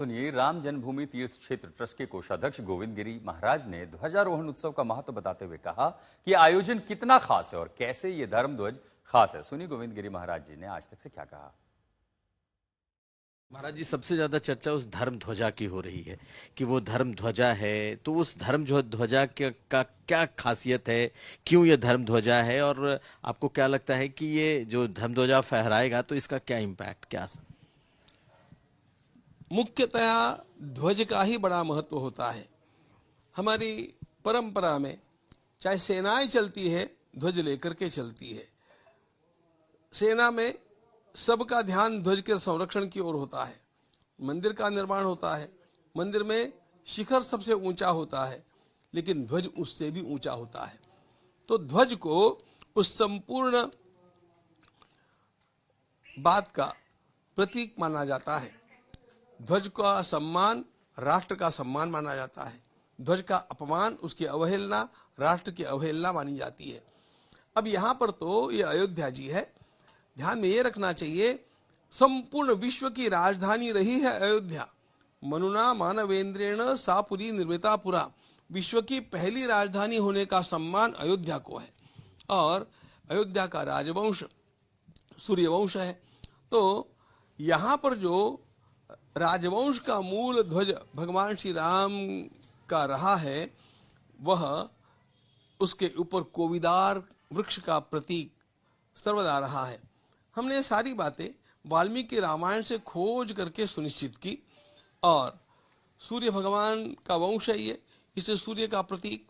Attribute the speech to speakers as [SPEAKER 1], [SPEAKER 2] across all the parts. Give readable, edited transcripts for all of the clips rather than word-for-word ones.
[SPEAKER 1] सुनिए, राम जन्मभूमि तीर्थ क्षेत्र ट्रस्ट के कोषाध्यक्ष गोविंद गिरी महाराज ने ध्वजारोहण उत्सव का महत्व बताते हुए कहा कि आयोजन कितना खास है और कैसे ये धर्म ध्वज खास है। सुनिए गोविंद गिरी महाराज जी ने आज तक से क्या कहा।
[SPEAKER 2] महाराज जी, सबसे ज्यादा चर्चा उस धर्म ध्वजा की हो रही है कि वो धर्म ध्वजा है, तो उस धर्म ध्वजा का क्या खासियत है, क्यों ये धर्म ध्वजा है, और आपको क्या लगता है कि ये जो धर्म ध्वजा फहराएगा तो इसका क्या इम्पैक्ट, क्या असर?
[SPEAKER 3] मुख्यतः ध्वज का ही बड़ा महत्व होता है। हमारी परंपरा में चाहे सेनाएं चलती है, ध्वज लेकर के चलती है। सेना में सबका ध्यान ध्वज के संरक्षण की ओर होता है। मंदिर का निर्माण होता है, मंदिर में शिखर सबसे ऊंचा होता है, लेकिन ध्वज उससे भी ऊंचा होता है। तो ध्वज को उस संपूर्ण बात का प्रतीक माना जाता है। ध्वज का सम्मान राष्ट्र का सम्मान माना जाता है। ध्वज का अपमान, उसकी अवहेलना राष्ट्र की अवहेलना मानी जाती है। अब यहाँ पर तो ये अयोध्या जी है। ध्यान में ये रखना चाहिए, संपूर्ण विश्व की राजधानी रही है अयोध्या। मनुना मानवेंद्रेण सा पुरी निर्मिता पुरा। विश्व की पहली राजधानी होने का सम्मान अयोध्या को है। और अयोध्या का राजवंश सूर्यवंश है। तो यहाँ पर जो राजवंश का मूल ध्वज भगवान श्री राम का रहा है, वह उसके ऊपर कोविदार वृक्ष का प्रतीक सर्वदा रहा है। हमने सारी बातें वाल्मीकि रामायण से खोज करके सुनिश्चित की, और सूर्य भगवान का वंश है ये, इसे सूर्य का प्रतीक,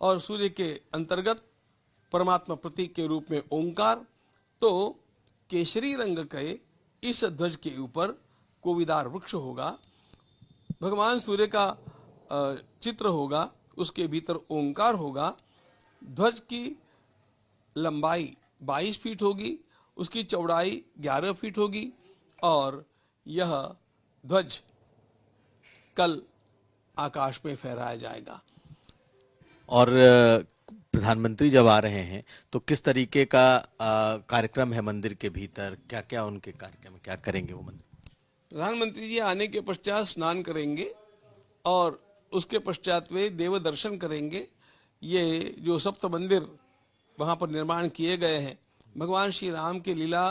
[SPEAKER 3] और सूर्य के अंतर्गत परमात्मा प्रतीक के रूप में ओंकार। तो केसरी रंग के इस ध्वज के ऊपर कोविदार वृक्ष होगा, भगवान सूर्य का चित्र होगा, उसके भीतर ओंकार होगा। ध्वज की लंबाई 22 फीट होगी, उसकी चौड़ाई 11 फीट होगी, और यह ध्वज कल आकाश में फहराया जाएगा।
[SPEAKER 2] और प्रधानमंत्री जब आ रहे हैं तो किस तरीके का कार्यक्रम है मंदिर के भीतर, क्या क्या उनके कार्यक्रम, क्या करेंगे वो मंदिर?
[SPEAKER 3] प्रधानमंत्री जी आने के पश्चात स्नान करेंगे और उसके पश्चात वे देव दर्शन करेंगे। ये जो सप्त मंदिर वहाँ पर निर्माण किए गए हैं, भगवान श्री राम के लीला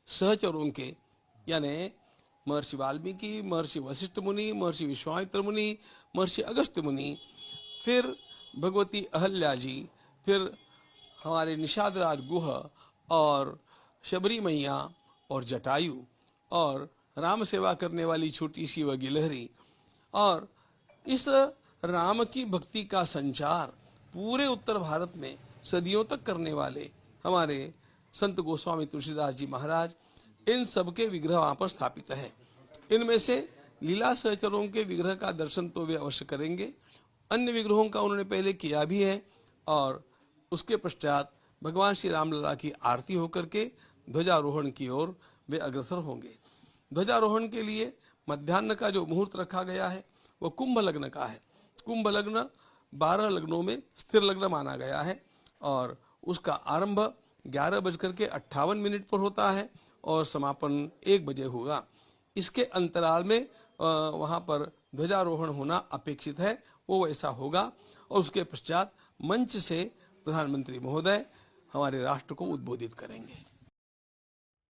[SPEAKER 3] सहचरों के, यानी महर्षि वाल्मीकि, महर्षि वशिष्ठ मुनि, महर्षि विश्वामित्र मुनि, महर्षि अगस्त्य मुनि, फिर भगवती अहल्या जी, फिर हमारे निषादराज गुह, और शबरी मैया, और जटायु, और राम सेवा करने वाली छोटी सी वह गिलहरी, और इस राम की भक्ति का संचार पूरे उत्तर भारत में सदियों तक करने वाले हमारे संत गोस्वामी तुलसीदास जी महाराज, इन सबके विग्रह वहाँ पर स्थापित हैं। इनमें से लीला सहचरों के विग्रह का दर्शन तो वे अवश्य करेंगे। अन्य विग्रहों का उन्होंने पहले किया भी है, और उसके पश्चात भगवान श्री रामलला की आरती होकर के ध्वजारोहण की ओर वे अग्रसर होंगे। ध्वजारोहण के लिए मध्याह्न का जो मुहूर्त रखा गया है वो कुंभ लग्न का है। कुंभ लग्न 12 लग्नों में स्थिर लग्न माना गया है, और उसका आरंभ 11:58 पर होता है और समापन 1 बजे होगा। इसके अंतराल में वहाँ पर ध्वजारोहण होना अपेक्षित है, वो वैसा होगा। और उसके पश्चात मंच से प्रधानमंत्री महोदय हमारे राष्ट्र को उद्बोधित करेंगे।